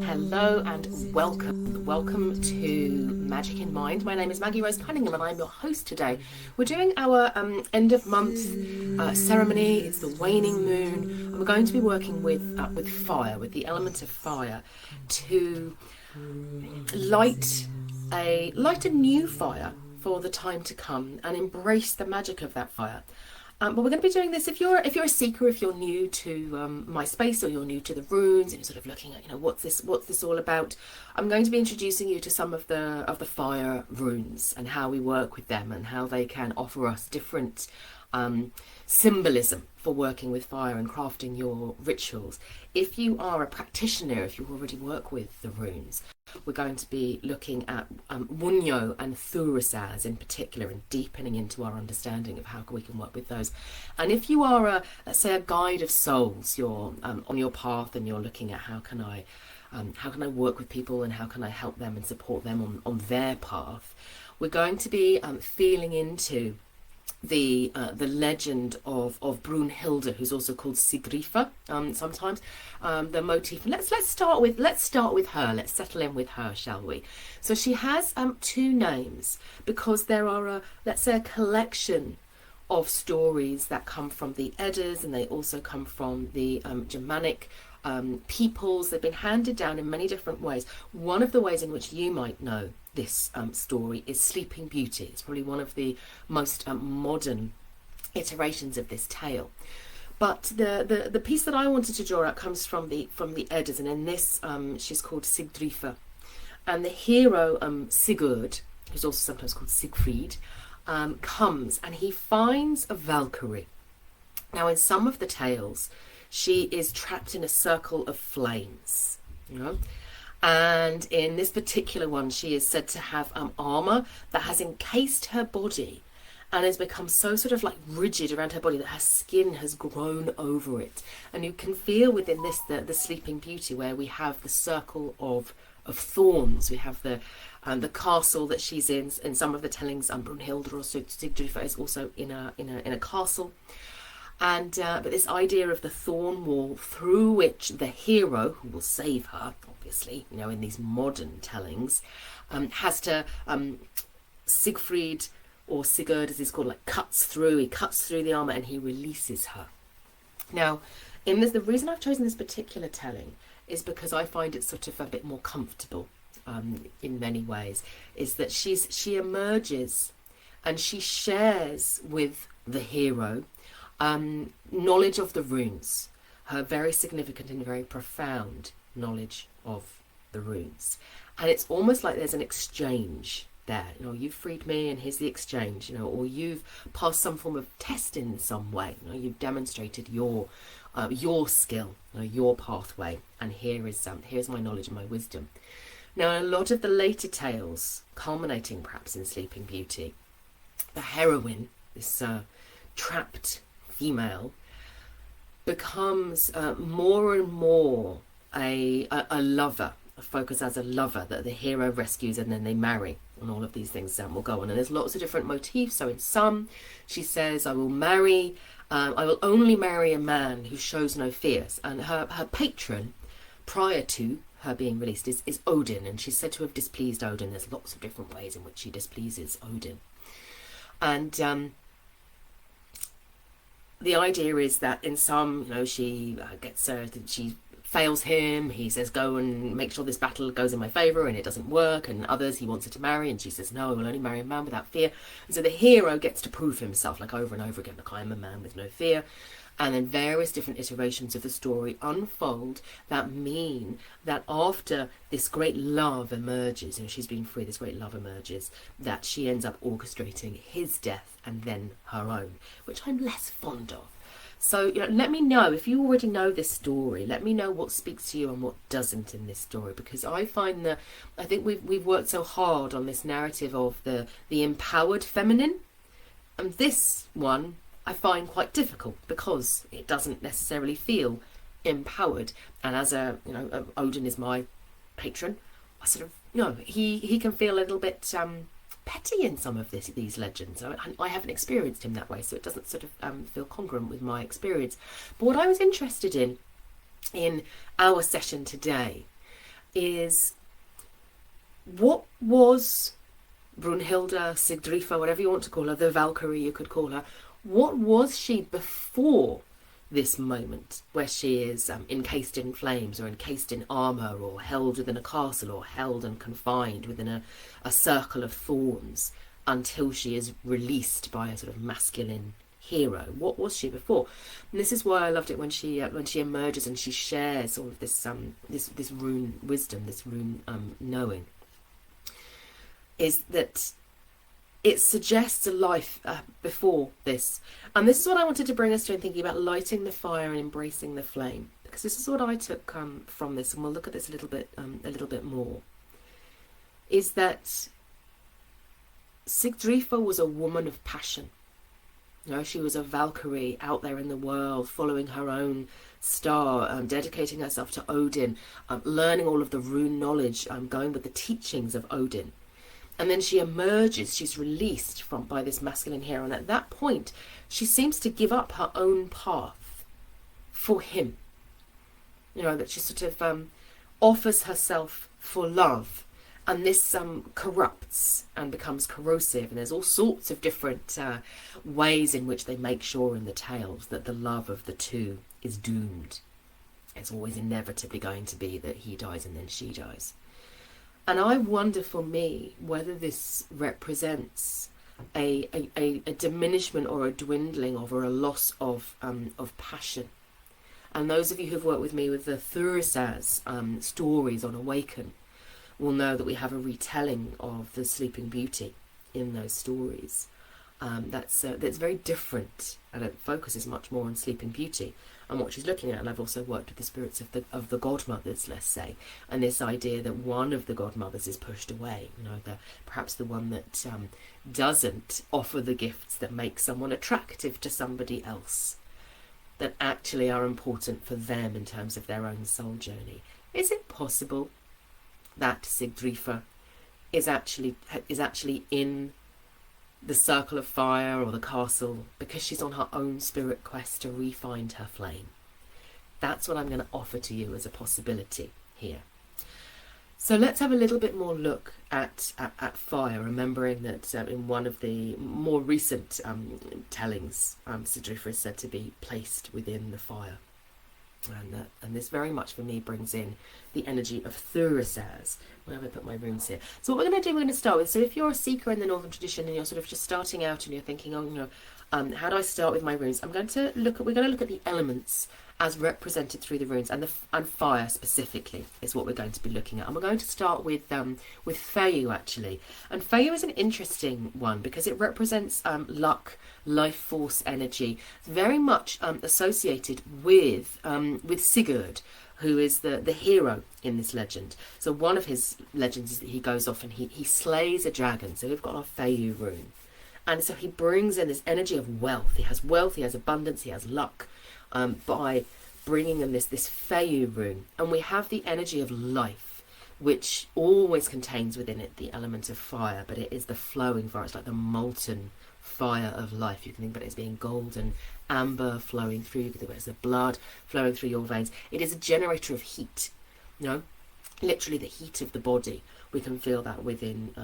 Hello and welcome. Welcome to Magic in Mind. My name is Maggie Rose Cunningham and I'm your host today. We're doing our end of month ceremony. It's the waning moon and we're going to be working with fire, with the element of fire, to light a new fire for the time to come and embrace the magic of that fire. But we're going to be doing this if you're a seeker, if you're new to my space, or you're new to the runes and you're sort of looking at what's this all about. I'm going to be introducing you to some of the fire runes and how we work with them and how they can offer us different symbolism for working with fire and crafting your rituals. If you are a practitioner, if you already work with the runes, we're going to be looking at Wunjo and Thurisaz in particular and deepening into our understanding of how we can work with those. And if you are let's say a guide of souls, you're on your path and you're looking at how can I work with people and how can I help them and support them on their path, we're going to be feeling into the legend of Brunhilde, who's also called Sigdrifa sometimes. The motif. Let's start with her. Let's settle in with her, shall we? So she has two names because there are let's say a collection of stories that come from the Eddas, and they also come from the Germanic peoples. They've been handed down in many different ways. One of the ways in which you might know this story is Sleeping Beauty. It's probably one of the most modern iterations of this tale. But the piece that I wanted to draw out comes from the Eddas, and in this she's called Sigdrifa, and the hero Sigurd, who's also sometimes called Siegfried, comes and he finds a Valkyrie. Now, in some of the tales, she is trapped in a circle of flames, and in this particular one, she is said to have armour that has encased her body and has become so sort of like rigid around her body that her skin has grown over it. And you can feel within this the Sleeping Beauty, where we have the circle of thorns. We have the castle that she's in some of the tellings. Brunhilde or Sigdrifa is also in a castle. And but this idea of the thorn wall through which the hero, who will save her, obviously, in these modern tellings, has to Siegfried, or Sigurd as he's called, he cuts through the armour and he releases her. Now, in this, the reason I've chosen this particular telling is because I find it sort of a bit more comfortable in many ways, is that she emerges and she shares with the hero knowledge of the runes, her very significant and very profound knowledge of the runes. And it's almost like there's an exchange there. You've freed me and here's the exchange, or you've passed some form of test in some way. You've demonstrated your skill, your pathway, and here's my knowledge and my wisdom. Now, in a lot of the later tales, culminating perhaps in Sleeping Beauty, the heroine, this trapped female, becomes more and more a lover, a focus as a lover that the hero rescues and then they marry, and all of these things will go on. And there's lots of different motifs. So in some, she says, I will only marry a man who shows no fears. And her patron, prior to her being released, is Odin, and she's said to have displeased Odin. There's lots of different ways in which she displeases Odin. And the idea is that in some, she she fails him. He says, go and make sure this battle goes in my favour, and it doesn't work. And others he wants her to marry, and she says, no, I will only marry a man without fear. And so the hero gets to prove himself, over and over again, I am a man with no fear. And then various different iterations of the story unfold that mean that after this great love emerges, she's been free, this great love emerges, that she ends up orchestrating his death and then her own, which I'm less fond of. So, let me know if you already know this story. Let me know what speaks to you and what doesn't in this story, because I find that I think we've worked so hard on this narrative of the empowered feminine, and this one I find quite difficult because it doesn't necessarily feel empowered. And as Odin is my patron, I sort of he can feel a little bit petty in some of these legends. I haven't experienced him that way, so it doesn't sort of feel congruent with my experience. But what I was interested in our session today is, what was Brunhilde, Sigdrifa, whatever you want to call her, the Valkyrie you could call her, what was she before this moment where she is encased in flames, or encased in armour, or held within a castle, or held and confined within a circle of thorns, until she is released by a sort of masculine hero? What was she before? And this is why I loved it when she emerges and she shares all of this this rune wisdom, this rune knowing, is that it suggests a life before this. And this is what I wanted to bring us to in thinking about lighting the fire and embracing the flame, because this is what I took from this, and we'll look at this a little bit more, is that Sigdrifa was a woman of passion. You know, she was a Valkyrie out there in the world, following her own star, dedicating herself to Odin, learning all of the rune knowledge, going with the teachings of Odin. And then she emerges, she's released by this masculine hero. And at that point, she seems to give up her own path for him. You know, that she sort of offers herself for love. And this corrupts and becomes corrosive. And there's all sorts of different ways in which they make sure in the tales that the love of the two is doomed. It's always inevitably going to be that he dies and then she dies. And I wonder, for me, whether this represents a diminishment or a dwindling of, or a loss of passion. And those of you who've worked with me with the Thurisaz stories on Awaken will know that we have a retelling of the Sleeping Beauty in those stories. That's very different, and it focuses much more on Sleeping Beauty and what she's looking at. And I've also worked with the spirits of the godmothers, let's say, and this idea that one of the godmothers is pushed away. You know, perhaps the one that doesn't offer the gifts that make someone attractive to somebody else, that actually are important for them in terms of their own soul journey. Is it possible that Sigdrifa is actually in the circle of fire or the castle because she's on her own spirit quest to re-find her flame? That's what I'm going to offer to you as a possibility here. So let's have a little bit more look at fire, remembering that in one of the more recent tellings, Sigdrifa is said to be placed within the fire. And this very much for me brings in the energy of Thurisaz. Where have I put my runes here? So what we're going to do, we're going to start with, so if you're a seeker in the Northern tradition and you're sort of just starting out and you're thinking, oh, you know, how do I start with my runes? We're going to look at the elements as represented through the runes, and fire specifically is what we're going to be looking at. And we're going to start with Feyu, actually. And Feyu is an interesting one because it represents luck, life force, energy. It's very much associated with Sigurd, who is the hero in this legend. So one of his legends is that he goes off and he slays a dragon. So we've got our Feyu rune. And so he brings in this energy of wealth. He has abundance, he has luck, by bringing in this Feyu rune. And we have the energy of life, which always contains within it the element of fire, but it is the flowing fire. It's like the molten fire of life. You can think about it as being golden amber flowing through. You can think about it as the blood flowing through your veins. It is a generator of heat, you know, literally the heat of the body. We can feel that within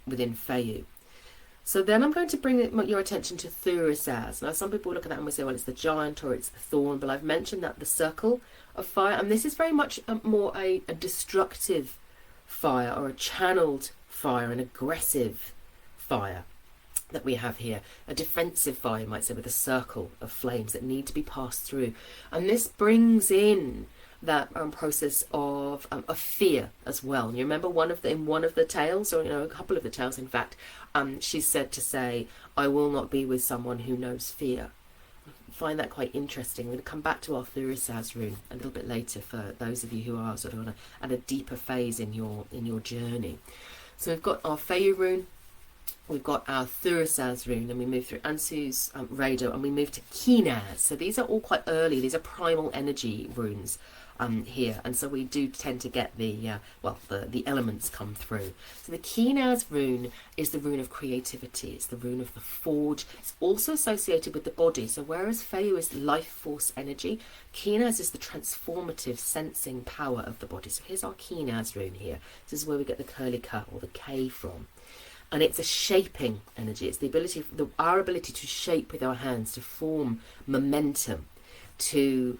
Feyu. So then I'm going to bring your attention to Thurisaz. Now, some people look at that and will say, well, it's the giant or it's the thorn, but I've mentioned that the circle of fire, and this is very much more a destructive fire, or a channeled fire, an aggressive fire that we have here. A defensive fire, you might say, with a circle of flames that need to be passed through. And this brings in that process of fear as well. And you remember in one of the tales, or a couple of the tales in fact, she's said to say, I will not be with someone who knows fear. I find that quite interesting. We're going to come back to our Thurisaz rune a little bit later for those of you who are sort of at a deeper phase in your journey. So we've got our Feyu rune, we've got our Thurisaz rune, and we move through Ansu's radar, and we move to Kinaz. So these are all quite early. These are primal energy runes. here, and so we do tend to get the elements come through. So the Kinaz rune is the rune of creativity. It's the rune of the forge. It's also associated with the body. So whereas Feyu is life force energy, Kinaz is the transformative sensing power of the body. So here's our Kinaz rune here. This is where we get the curly K or the K from. And it's a shaping energy. It's the ability, our ability to shape with our hands, to form momentum, to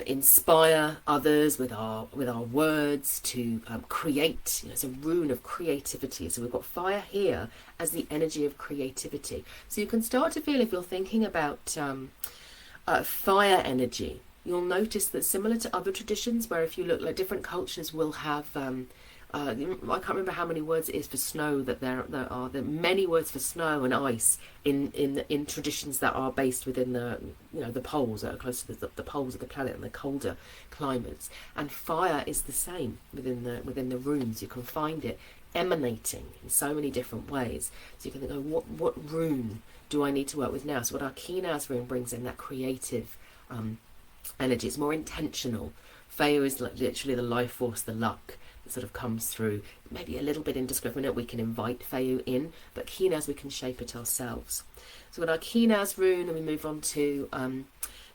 inspire others with our words, to create. You know, it's a rune of creativity. So we've got fire here as the energy of creativity. So you can start to feel, if you're thinking about fire energy, you'll notice that similar to other traditions, where if you look, like different cultures will have I can't remember how many words it is for snow, that there are many words for snow and ice in traditions that are based within the poles, that are close to the poles of the planet and the colder climates. And fire is the same within the runes. You can find it emanating in so many different ways. So you can think, oh, what rune do I need to work with now? So what our Kinaz rune brings in, that creative energy. It's more intentional. Feyu is like literally the life force, the luck that sort of comes through. Maybe a little bit indiscriminate, we can invite Feyu in, but Kinaz, we can shape it ourselves. So with our Kinaz rune, and we move on to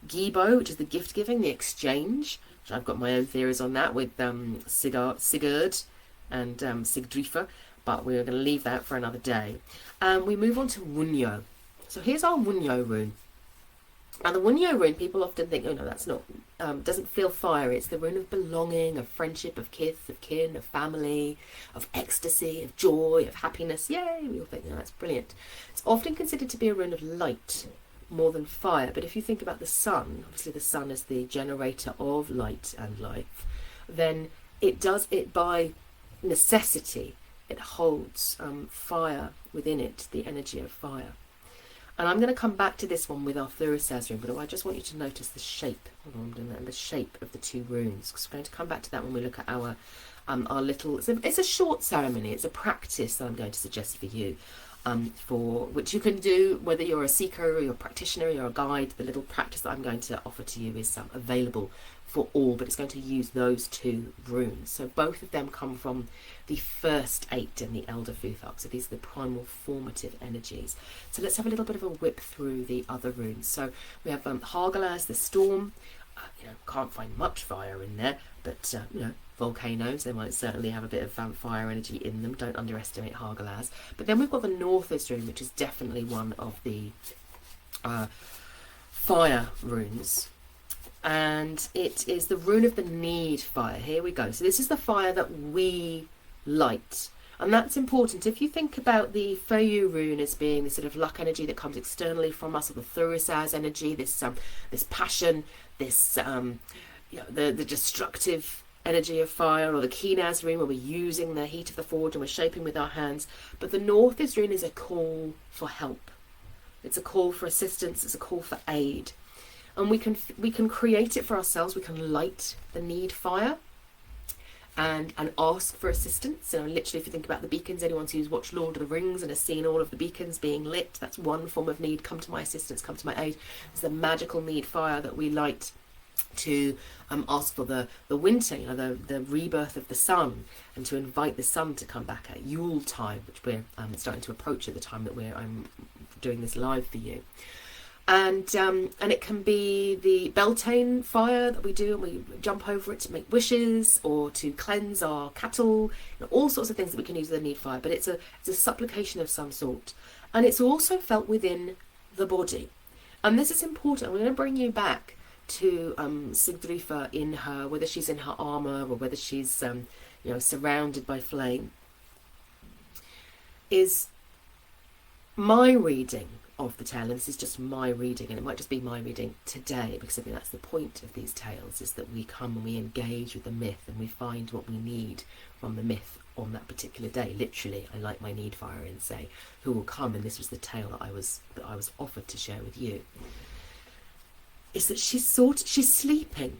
Gibo, which is the gift giving, the exchange, which I've got my own theories on that with Sigurd and Sigdrifa, but we're going to leave that for another day. We move on to Wunjo. So here's our Wunjo rune. And the Wunjo rune, people often think, oh no, that's not, doesn't feel fiery. It's the rune of belonging, of friendship, of kith, of kin, of family, of ecstasy, of joy, of happiness. Yay! We all think, oh, that's brilliant. It's often considered to be a rune of light more than fire. But if you think about the sun, obviously the sun is the generator of light and life, then it does it by necessity. It holds fire within it, the energy of fire. And I'm going to come back to this one with our Thurisaz rune, but I just want you to notice the shape. Hold on, I'm doing that, and the shape of the two runes. Because we're going to come back to that when we look at our little. It's a short ceremony. It's a practice that I'm going to suggest for you, for which you can do whether you're a seeker or you're a practitioner or you're a guide. The little practice that I'm going to offer to you is available for all, but it's going to use those two runes. So both of them come from the first 8 in the Elder Futhak. So these are the primal formative energies. So let's have a little bit of a whip through the other runes. So we have Hagalaz, the storm. Can't find much fire in there, but volcanoes, they might certainly have a bit of fire energy in them. Don't underestimate Hagalaz. But then we've got the Northers rune, which is definitely one of the fire runes. And it is the rune of the need fire. Here we go. So this is the fire that we light. And that's important. If you think about the Feyu rune as being the sort of luck energy that comes externally from us, or the Thurisaz energy, this passion, this the destructive energy of fire, or the Kinaz rune where we're using the heat of the forge and we're shaping with our hands. But the Northers rune is a call for help. It's a call for assistance. It's a call for aid. And we can create it for ourselves. We can light the need fire and ask for assistance. So literally, if you think about the beacons, anyone who's watched Lord of the Rings and has seen all of the beacons being lit, that's one form of need. Come to my assistance, come to my aid. It's the magical need fire that we light to ask for the winter, the rebirth of the sun, and to invite the sun to come back at Yule time, which we're starting to approach at the time that I'm doing this live for you. And it can be the Beltane fire that we do, and we jump over it to make wishes or to cleanse our cattle, all sorts of things that we can use with the need fire. But it's a supplication of some sort, and it's also felt within the body. And this is important. I'm going to bring you back to Sigdrifa in her, whether she's in her armour or whether she's surrounded by flame. Is my reading of the tale, and this is just my reading, and it might just be my reading today, because I think that's the point of these tales, is that we come and we engage with the myth and we find what we need from the myth on that particular day. Literally, I light my need fire and say, who will come? And this was the tale that I was offered to share with you. Is that she's sleeping,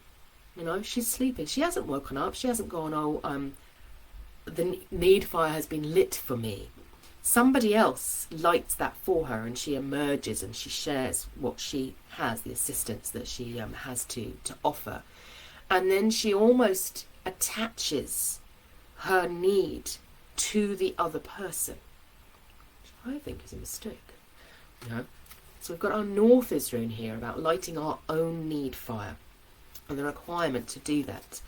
she's sleeping. She hasn't woken up. She hasn't gone, the need fire has been lit for me. Somebody else lights that for her, and she emerges and she shares what she has, the assistance that she has to offer. and then she almost attaches her need to the other person, which I think is a mistake. Yeah. So we've got our Northers rune here about lighting our own need fire and the requirement to do that.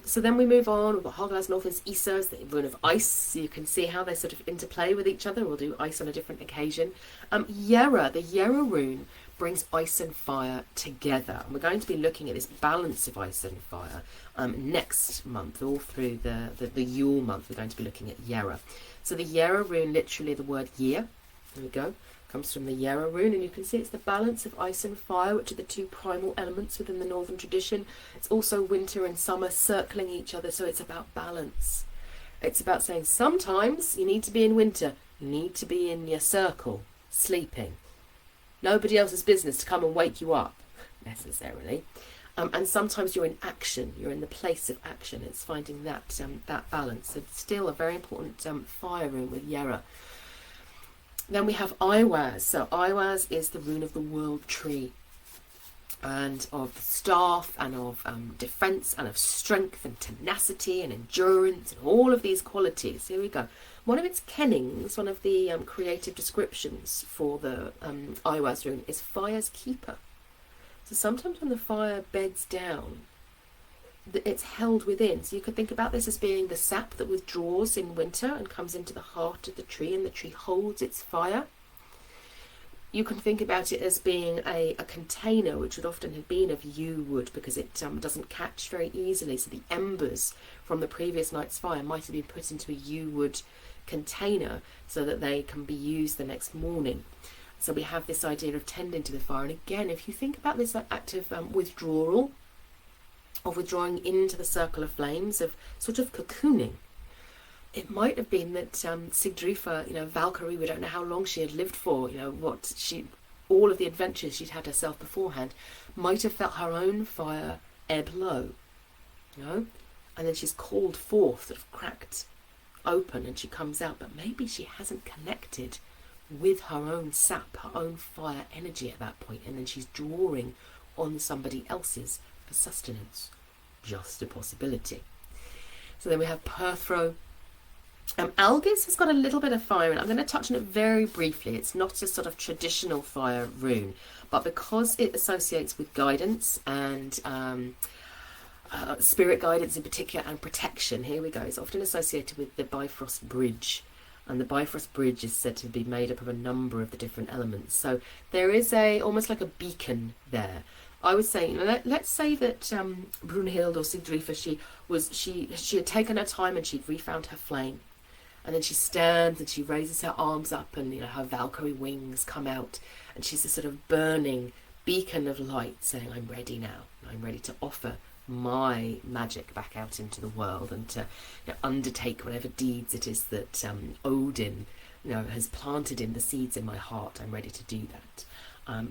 So then we move on. We've got Hogla's Northers Isas, the rune of ice. So you can see how they sort of interplay with each other. We'll do ice on a different occasion. Yera, the Yera rune brings ice and fire together. And we're going to be looking at this balance of ice and fire next month, all through the Yule month. We're going to be looking at Yera. So the Yera rune, literally the word year, there we go, comes from the Yera rune, and you can see it's the balance of ice and fire, which are the two primal elements within the northern tradition. It's also winter and summer circling each other, so it's about balance. It's about saying sometimes you need to be in winter, you need to be in your circle, sleeping. Nobody else's business to come and wake you up, necessarily. And sometimes you're in action, you're in the place of action. It's finding that balance. It's still a very important fire rune with Yera. Then we have Iwaz. So Iwaz is the rune of the world tree, and of the staff, and of defense, and of strength, and tenacity, and endurance, and all of these qualities. Here we go. One of its kennings, one of the creative descriptions for the Iwaz rune is fire's keeper. So sometimes when the fire beds down, it's held within. So you could think about this as being the sap that withdraws in winter and comes into the heart of the tree, and the tree holds its fire. You can think about it as being a container, which would often have been of yew wood, because it doesn't catch very easily. So the embers from the previous night's fire might have been put into a yew wood container so that they can be used the next morning. So we have this idea of tending to the fire. And again, if you think about this act of withdrawal, of withdrawing into the circle of flames, of sort of cocooning, it might have been that Sigdrifa, Valkyrie, we don't know how long she had lived for, all of the adventures she'd had herself beforehand, might have felt her own fire ebb low, and then she's called forth, sort of cracked open, and she comes out, but maybe she hasn't connected with her own sap, her own fire energy at that point, and then she's drawing on somebody else's for sustenance. Just a possibility. So then we have Perthro. Algis has got a little bit of fire, and I'm going to touch on it very briefly. It's not a sort of traditional fire rune, but because it associates with guidance and spirit guidance in particular, and protection, here we go. It's often associated with the Bifrost Bridge, and the Bifrost Bridge is said to be made up of a number of the different elements. So there is almost like a beacon there. I would say, let's say that Brunhild or Sigdrifa, she had taken her time and she'd refound her flame, and then she stands and she raises her arms up, and her Valkyrie wings come out, and she's a sort of burning beacon of light, saying, "I'm ready now. I'm ready to offer my magic back out into the world, and to undertake whatever deeds it is that Odin has planted in the seeds in my heart. I'm ready to do that."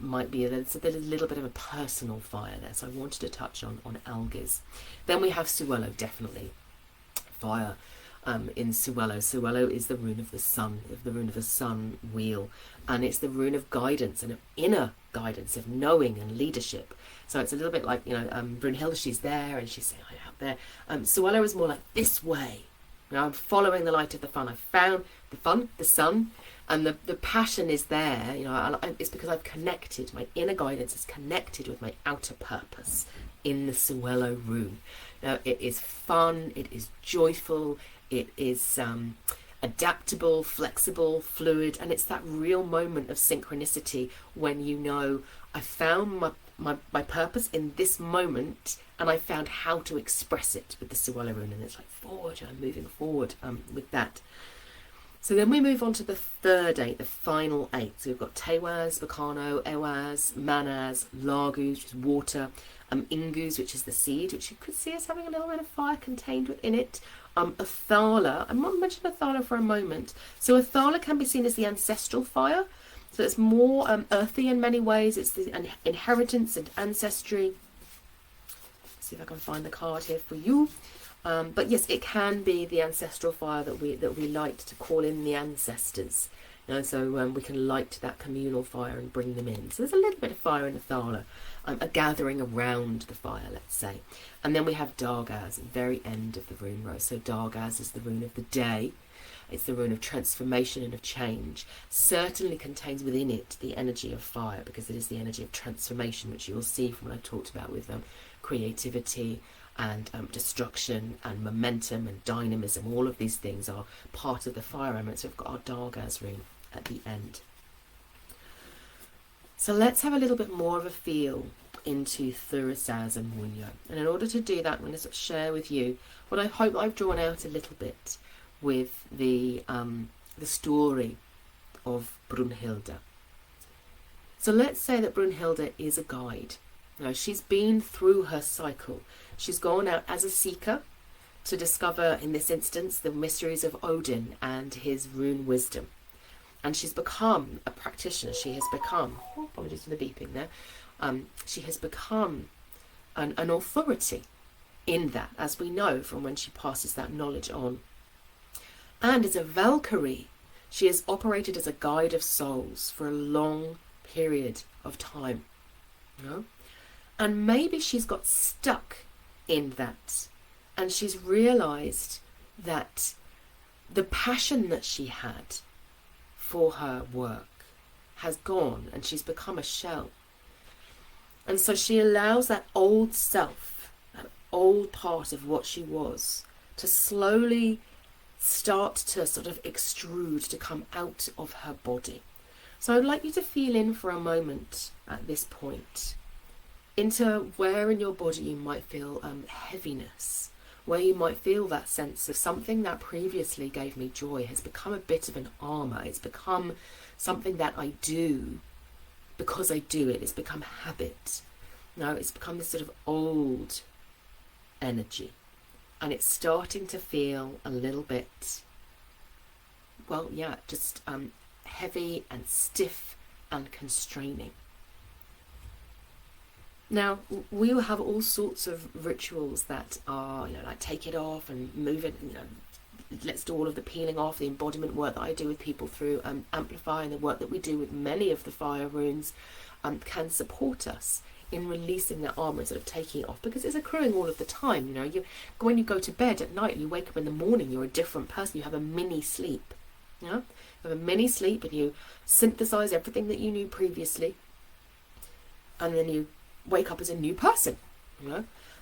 Might be a little bit of a personal fire there, so I wanted to touch on Algis. Then we have Suello, definitely fire in Suello. Suello is the rune of the sun, the rune of the sun wheel, and it's the rune of guidance and of inner guidance, of knowing and leadership. So it's a little bit like Brunhilde, she's there and she's saying, "I'm out there." Suello is more like, "This way. I'm following the light of the fun. I found the sun." And the passion is there, it's because I've connected, my inner guidance is connected with my outer purpose in the Suello rune. Now, it is fun, it is joyful, it is adaptable, flexible, fluid, and it's that real moment of synchronicity when I found my purpose in this moment, and I found how to express it with the Suello rune, and it's like forward, I'm moving forward with that. So then we move on to the third 8, the final 8. So we've got Tewaz, Bacano, Ewaz, Manaz, Lagus, which is water, Ingus, which is the seed, which you could see as having a little bit of fire contained within it. Athala, I might mention Athala for a moment. So Athala can be seen as the ancestral fire. So it's more earthy in many ways. It's the inheritance and ancestry. Let's see if I can find the card here for you. But yes, it can be the ancestral fire that we like to call in the ancestors. So we can light that communal fire and bring them in. So there's a little bit of fire in the Thala, a gathering around the fire, let's say. And then we have Dargaz at the very end of the rune row. So Dargaz is the rune of the day. It's the rune of transformation and of change. Certainly contains within it the energy of fire, because it is the energy of transformation, which you will see from what I talked about with creativity and destruction and momentum and dynamism. All of these things are part of the fire element. So we've got our Dargaz rune at the end. So let's have a little bit more of a feel into Thurisaz and Wunjo. And in order to do that, I'm going to sort of share with you what I hope I've drawn out a little bit with the story of Brunhilde. So let's say that Brunhilde is a guide. Now, she's been through her cycle. She's gone out as a seeker to discover, in this instance, the mysteries of Odin and his rune wisdom. And she's become a practitioner. She has become, apologies for the beeping there, she has become an authority in that, as we know from when she passes that knowledge on. And as a Valkyrie, she has operated as a guide of souls for a long period of time. And maybe she's got stuck in that, and she's realised that the passion that she had for her work has gone, and she's become a shell. And so she allows that old self, that old part of what she was, to slowly start to sort of extrude, to come out of her body. So I'd like you to feel in for a moment at this point into where in your body you might feel heaviness, where you might feel that sense of something that previously gave me joy has become a bit of an armour. It's become something that I do because I do it. It's become habit. No, it's become this sort of old energy. And it's starting to feel a little bit, well, yeah, just heavy and stiff and constraining. Now, we will have all sorts of rituals that are, like take it off and move it, let's do all of the peeling off, the embodiment work that I do with people through Amplify, and the work that we do with many of the fire runes can support us in releasing that armour and sort of taking it off, because it's accruing all of the time. When you go to bed at night, you wake up in the morning, you're a different person. You have a mini sleep. You have a mini sleep, and you synthesize everything that you knew previously, and then you wake up as a new person.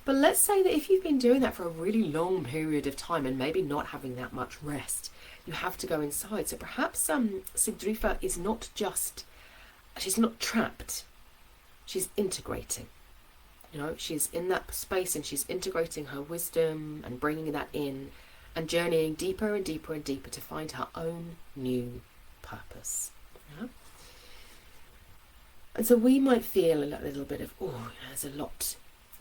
But let's say that if you've been doing that for a really long period of time and maybe not having that much rest, you have to go inside. So perhaps Sigdrifa is not just, she's not trapped, she's integrating. She's in that space, and she's integrating her wisdom and bringing that in and journeying deeper and deeper and deeper to find her own new purpose. And so we might feel a little bit of, there's a lot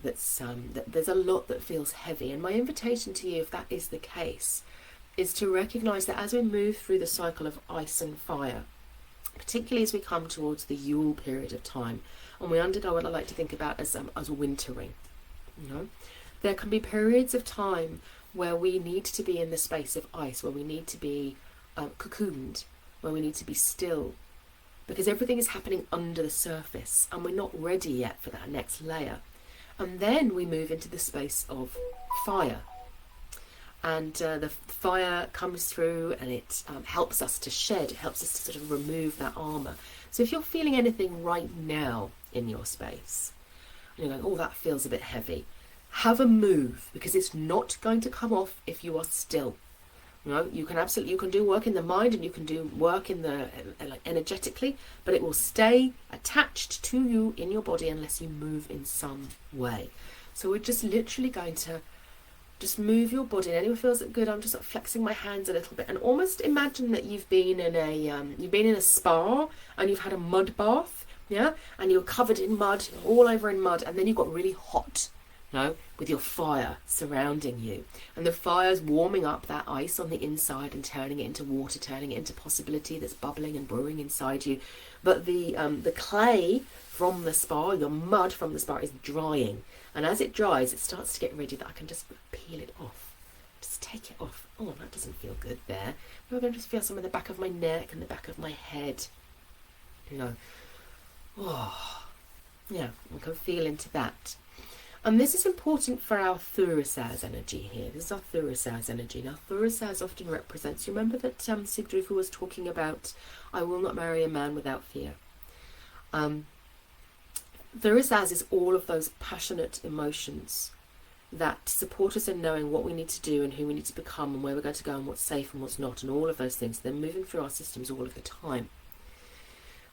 there's a lot that feels heavy. And my invitation to you, if that is the case, is to recognise that as we move through the cycle of ice and fire, particularly as we come towards the Yule period of time, and we undergo what I like to think about as wintering, there can be periods of time where we need to be in the space of ice, where we need to be cocooned, where we need to be still, because everything is happening under the surface and we're not ready yet for that next layer. And then we move into the space of fire, and the fire comes through, and it helps us to shed, it helps us to sort of remove that armour. So if you're feeling anything right now in your space, and you're going, that feels a bit heavy, have a move, because it's not going to come off if you are still. You can do work in the mind, and you can do work in the energetically, but it will stay attached to you in your body unless you move in some way. So we're just literally going to just move your body. And anyone feels it good, I'm just sort of flexing my hands a little bit, and almost imagine that you've been in a spa and you've had a mud bath, and you're covered in mud, all over in mud, and then you got really hot. With your fire surrounding you, and the fire's warming up that ice on the inside and turning it into water, turning it into possibility that's bubbling and brewing inside you. But the clay from the spa, your mud from the spa, is drying, and as it dries, it starts to get ready that I can just peel it off. Just take it off. Oh, that doesn't feel good there. I'm going to just feel some in the back of my neck and the back of my head. You know, oh, yeah, I can feel into that. And this is important for our Thurisaz energy here. This is our Thurisaz energy. Now, Thurisaz often represents, you remember that Sigdrifa was talking about, I will not marry a man without fear. Thurisaz is all of those passionate emotions that support us in knowing what we need to do and who we need to become and where we're going to go and what's safe and what's not and all of those things. They're moving through our systems all of the time.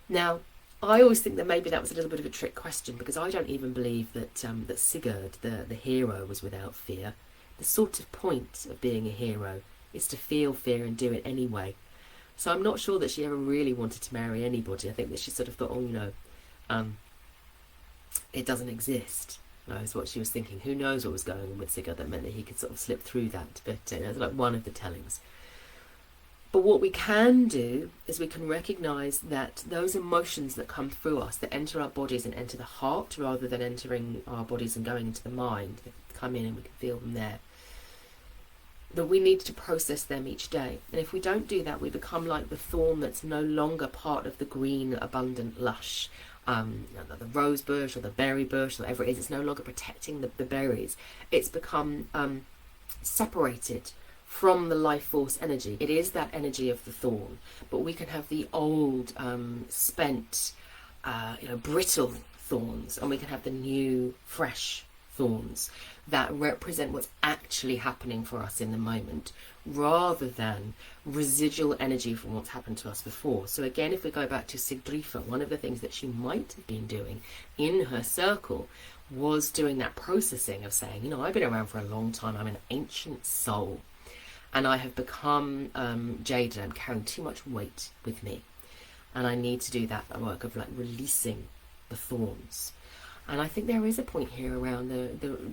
Now, I always think that maybe that was a little bit of a trick question, because I don't even believe that that Sigurd, the hero, was without fear. The sort of point of being a hero is to feel fear and do it anyway. So I'm not sure that she ever really wanted to marry anybody. I think that she sort of thought, oh, you know, it doesn't exist. That was what she was thinking. Who knows what was going on with Sigurd that meant that he could sort of slip through that. But it's like one of the tellings. But what we can do is we can recognise that those emotions that come through us, that enter our bodies and enter the heart rather than entering our bodies and going into the mind, they come in and we can feel them there, that we need to process them each day. And if we don't do that, we become like the thorn that's no longer part of the green, abundant, lush, the rose bush or the berry bush, whatever it is. It's no longer protecting the berries. It's become separated from the life force energy. It is that energy of the thorn, but we can have the old, spent, brittle thorns, and we can have the new, fresh thorns that represent what's actually happening for us in the moment, rather than residual energy from what's happened to us before. So again, if we go back to Sigdrifa, one of the things that she might have been doing in her circle was doing that processing of saying, you know, I've been around for a long time, I'm an ancient soul, and I have become jaded. I'm carrying too much weight with me. And I need to do that work of like releasing the thorns. And I think there is a point here around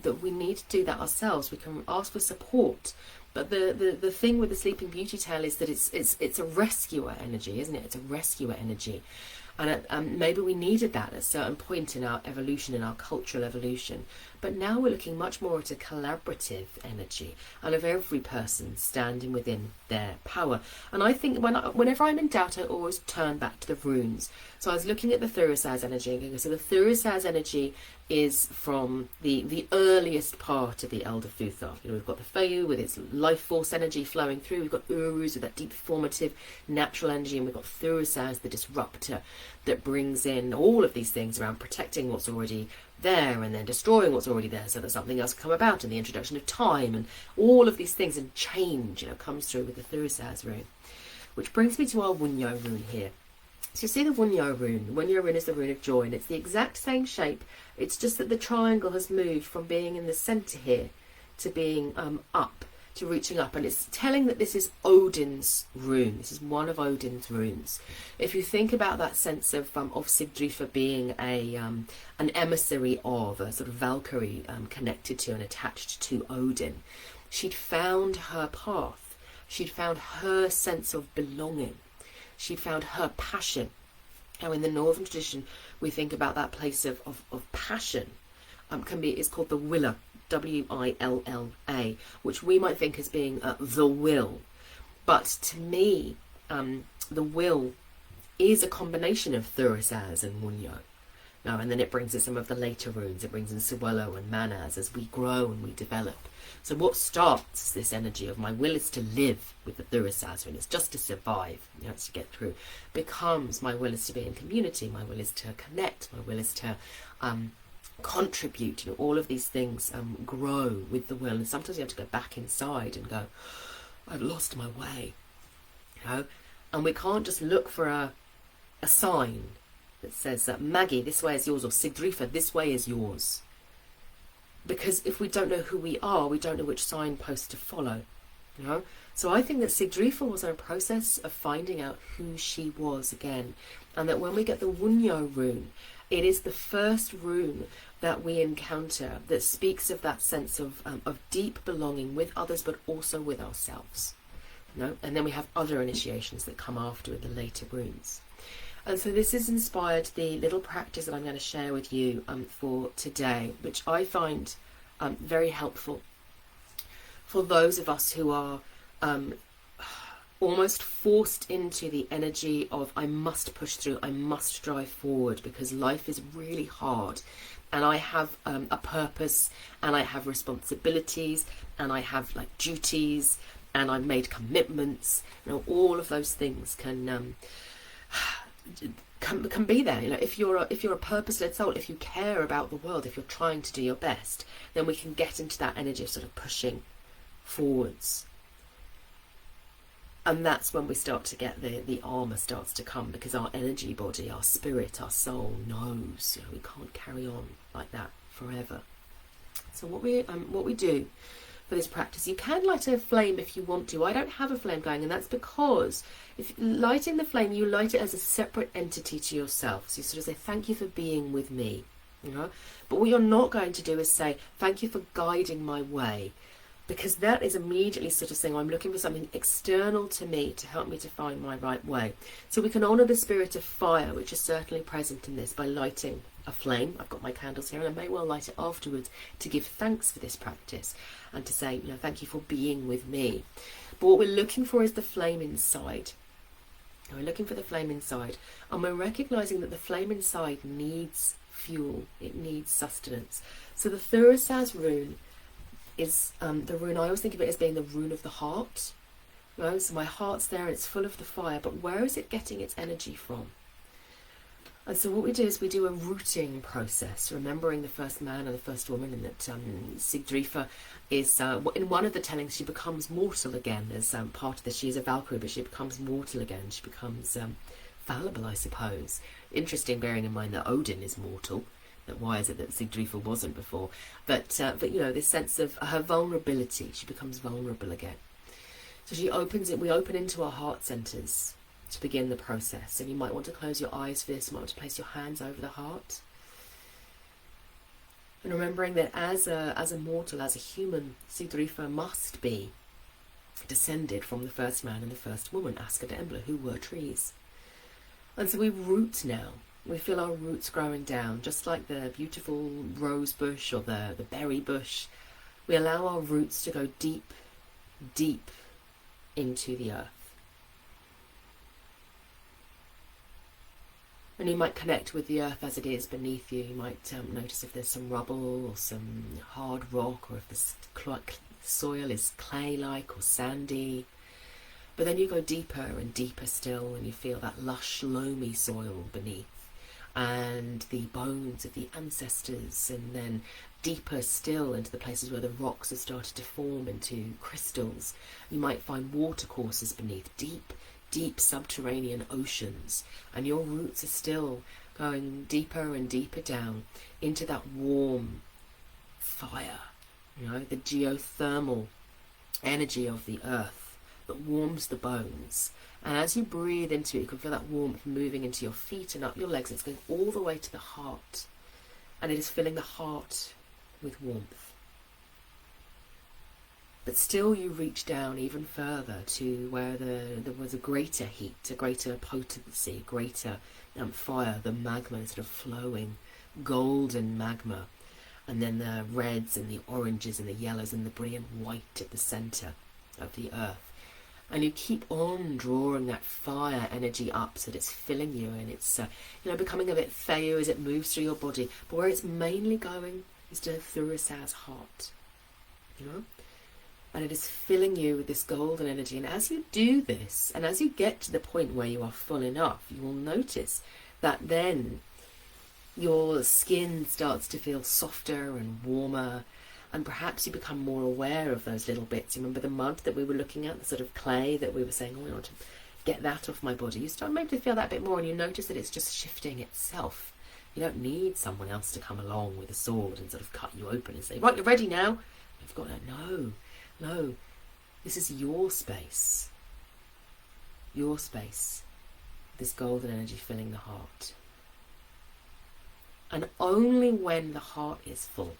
that we need to do that ourselves. We can ask for support. But the thing with the Sleeping Beauty tale is that it's a rescuer energy, isn't it? It's a rescuer energy. And maybe we needed that at a certain point in our evolution, in our cultural evolution. But now we're looking much more at a collaborative energy, and of every person standing within their power. And I think whenever I'm in doubt, I always turn back to the runes. So I was looking at the Thurisaz energy. So the Thurisaz energy is from the earliest part of the Elder Futhark. You know, we've got the Feu with its life force energy flowing through. We've got Uruz with that deep formative natural energy, and we've got Thurisaz, the disruptor, that brings in all of these things around protecting what's already there and then destroying what's already there so that something else can come about, and the introduction of time and all of these things, and change, you know, comes through with the Thurisaz rune. Which brings me to our Wunjo rune here. So you see the Wunjo rune. The Wunjo rune is the rune of joy, and it's the exact same shape. It's just that the triangle has moved from being in the centre here to being up, to reaching up, and it's telling that this is Odin's rune. This is one of Odin's runes. If you think about that sense of Sigdrifa being an emissary of a sort of Valkyrie connected to and attached to Odin, she'd found her path. She'd found her sense of belonging. She'd found her passion. Now, in the Northern tradition, we think about that place of passion. It's called the Willa. W-I-L-L-A, which we might think as being the will. But to me, the will is a combination of Thurisaz and Wunjo. Now, and then it brings in some of the later runes. It brings in Suwelo and Manaz as we grow and we develop. So what starts this energy of my will is to live with the Thurisaz rune, it's just to survive, you know, it's to get through, becomes my will is to be in community, my will is to connect, my will is to contribute. You know, all of these things grow with the will, and sometimes you have to go back inside and go, I've lost my way, you know. And we can't just look for a sign that says Maggie, this way is yours, or Sigdrifa, this way is yours, because if we don't know who we are, we don't know which signpost to follow, you know. So I think that Sigdrifa was in a process of finding out who she was again, and that when we get the Wunjo rune, it is the first rune that we encounter that speaks of that sense of deep belonging with others, but also with ourselves. You know? And then we have other initiations that come after in the later runes. And so this has inspired the little practice that I'm going to share with you for today, which I find very helpful for those of us who are almost forced into the energy of I must push through, I must drive forward because life is really hard and I have a purpose and I have responsibilities and I have like duties and I've made commitments. You know, all of those things can be there. You know, if you're a purpose-led soul, if you care about the world, if you're trying to do your best, then we can get into that energy of sort of pushing forwards. And that's when we start to get the armour starts to come, because our energy body, our spirit, our soul knows, you know, we can't carry on like that forever. So what we do for this practice, you can light a flame if you want to. I don't have a flame going, and that's because if lighting the flame, you light it as a separate entity to yourself. So you sort of say, thank you for being with me, you know. But what you're not going to do is say, thank you for guiding my way, because that is immediately sort of saying, I'm looking for something external to me to help me to find my right way. So we can honour the spirit of fire, which is certainly present in this, by lighting a flame. I've got my candles here, and I may well light it afterwards to give thanks for this practice and to say, you know, thank you for being with me. But what we're looking for is the flame inside. We're looking for the flame inside, and we're recognising that the flame inside needs fuel, it needs sustenance. So the Thurisaz rune is the rune, I always think of it as being the rune of the heart. You know, so my heart's there and it's full of the fire, but where is it getting its energy from? And so what we do is we do a rooting process, remembering the first man and the first woman, and that Sigdrifa is, in one of the tellings, she becomes mortal again as part of this. She is a Valkyrie, but she becomes mortal again. She becomes fallible, I suppose. Interesting, bearing in mind that Odin is mortal. That why is it that Sigdrifa wasn't before? But you know, this sense of her vulnerability, she becomes vulnerable again. So she opens it. We open into our heart centres to begin the process, and you might want to close your eyes for this. You might want to place your hands over the heart, and remembering that as a mortal, as a human, Sigdrifa must be descended from the first man and the first woman, Askerd and Embla, who were trees. And so we root now. We feel our roots growing down, just like the beautiful rose bush or the berry bush. We allow our roots to go deep, deep into the earth. And you might connect with the earth as it is beneath you. You might notice if there's some rubble or some hard rock, or if the soil is clay-like or sandy. But then you go deeper and deeper still, and you feel that lush, loamy soil beneath, and the bones of the ancestors, and then deeper still into the places where the rocks have started to form into crystals. You might find watercourses beneath, deep, deep subterranean oceans, and your roots are still going deeper and deeper down into that warm fire, you know, the geothermal energy of the earth that warms the bones. And as you breathe into it, you can feel that warmth moving into your feet and up your legs. It's going all the way to the heart, and it is filling the heart with warmth. But still you reach down even further to where there was a greater heat, a greater potency, greater fire, the magma sort of flowing, golden magma, and then the reds and the oranges and the yellows and the brilliant white at the centre of the earth. And you keep on drawing that fire energy up so that it's filling you, and it's becoming a bit feu as it moves through your body. But where it's mainly going is to Thurisaz's heart, you know? And it is filling you with this golden energy. And as you do this, and as you get to the point where you are full enough, you will notice that then your skin starts to feel softer and warmer, and perhaps you become more aware of those little bits. You remember the mud that we were looking at, the sort of clay that we were saying, oh, I want to get that off my body. You start maybe to feel that a bit more, and you notice that it's just shifting itself. You don't need someone else to come along with a sword and sort of cut you open and say, right, you're ready now. You've got to No, this is your space. Your space. This golden energy filling the heart. And only when the heart is full,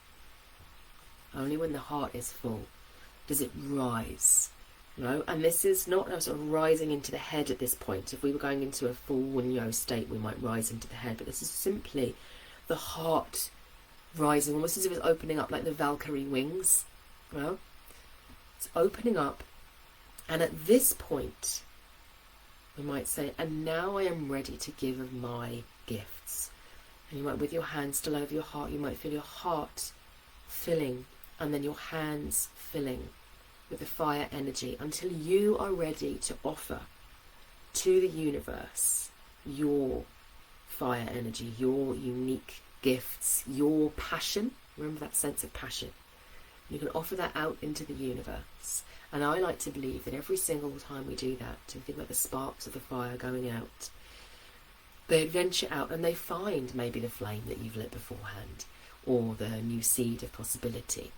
does it rise. You know? And this is not a sort of rising into the head at this point. If we were going into a full Wunjo state, we might rise into the head. But this is simply the heart rising, almost as if it's opening up like the Valkyrie wings. You know? It's opening up, and at this point, we might say, and now I am ready to give of my gifts. And you might, with your hands still over your heart, you might feel your heart filling, and then your hands filling with the fire energy until you are ready to offer to the universe your fire energy, your unique gifts, your passion. Remember that sense of passion. You can offer that out into the universe. And I like to believe that every single time we do that, to think about the sparks of the fire going out, they venture out and they find maybe the flame that you've lit beforehand, or the new seed of possibility.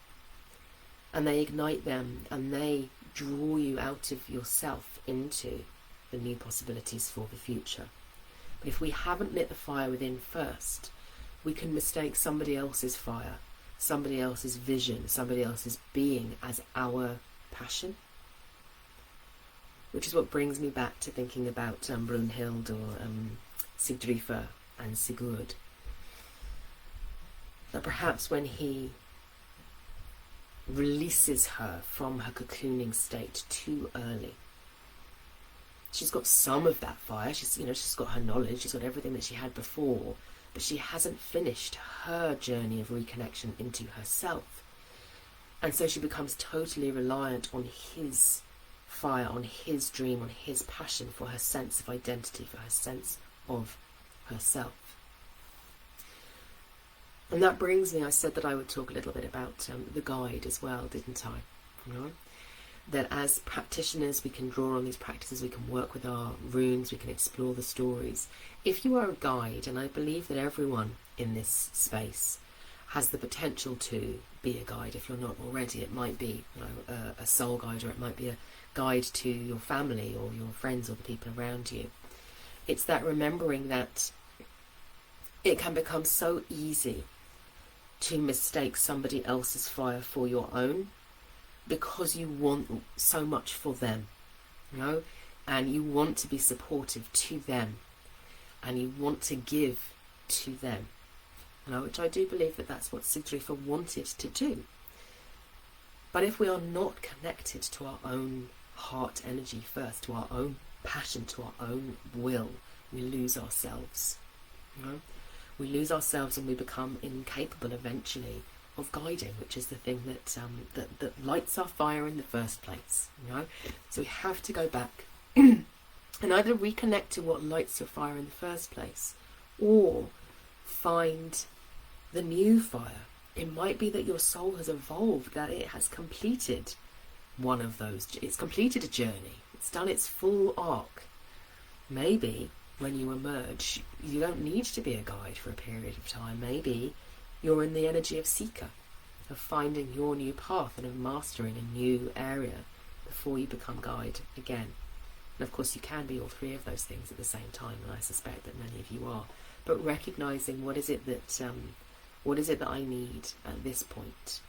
And they ignite them, and they draw you out of yourself into the new possibilities for the future. But if we haven't lit the fire within first, we can mistake somebody else's fire, somebody else's vision, somebody else's being as our passion. Which is what brings me back to thinking about Brunhild or Sigdrifa and Sigurd. That perhaps when he releases her from her cocooning state too early, she's got some of that fire, she's got her knowledge, she's got everything that she had before, but she hasn't finished her journey of reconnection into herself. And so she becomes totally reliant on his fire, on his dream, on his passion for her sense of identity, for her sense of herself. And that brings me, I said that I would talk a little bit about the guide as well, didn't I? You know? That as practitioners we can draw on these practices, we can work with our runes, we can explore the stories. If you are a guide, and I believe that everyone in this space has the potential to be a guide, if you're not already, it might be a soul guide, or it might be a guide to your family or your friends or the people around you. It's that remembering that it can become so easy to mistake somebody else's fire for your own, because you want so much for them, and you want to be supportive to them, and you want to give to them, which I do believe that that's what Sigdrifa wanted to do. But if we are not connected to our own heart energy first, to our own passion, to our own will, we lose ourselves. We lose ourselves, and we become incapable eventually of guiding, which is the thing that lights our fire in the first place. So we have to go back and either reconnect to what lights your fire in the first place, or find the new fire. It might be that your soul has evolved, that it has completed one of those. It's completed a journey. It's done its full arc. Maybe when you emerge, you don't need to be a guide for a period of time. Maybe you're in the energy of seeker, of finding your new path and of mastering a new area before you become guide again. And of course you can be all three of those things at the same time, and I suspect that many of you are. But recognizing what is it that I need at this point,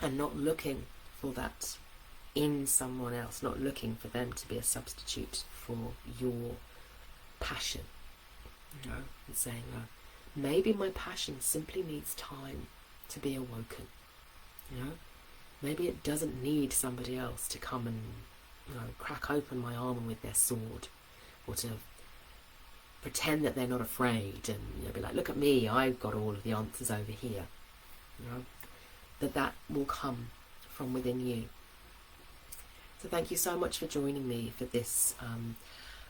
and not looking for that in someone else, not looking for them to be a substitute for your passion. And saying, maybe my passion simply needs time to be awoken. Maybe it doesn't need somebody else to come and crack open my armour with their sword, or to pretend that they're not afraid and be like, look at me, I've got all of the answers over here. That will come from within you. So thank you so much for joining me for this.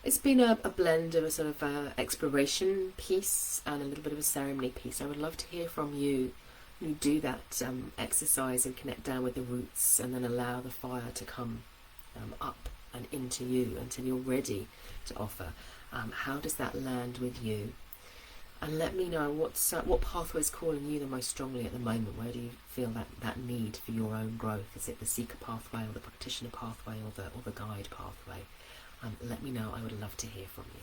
It's been a blend of a sort of exploration piece and a little bit of a ceremony piece. I would love to hear from you. You do that exercise and connect down with the roots, and then allow the fire to come up and into you until you're ready to offer. How does that land with you? And let me know what pathway is calling you the most strongly at the moment. Where do you feel that need for your own growth? Is it the seeker pathway, or the practitioner pathway, or the guide pathway? Let me know. I would love to hear from you.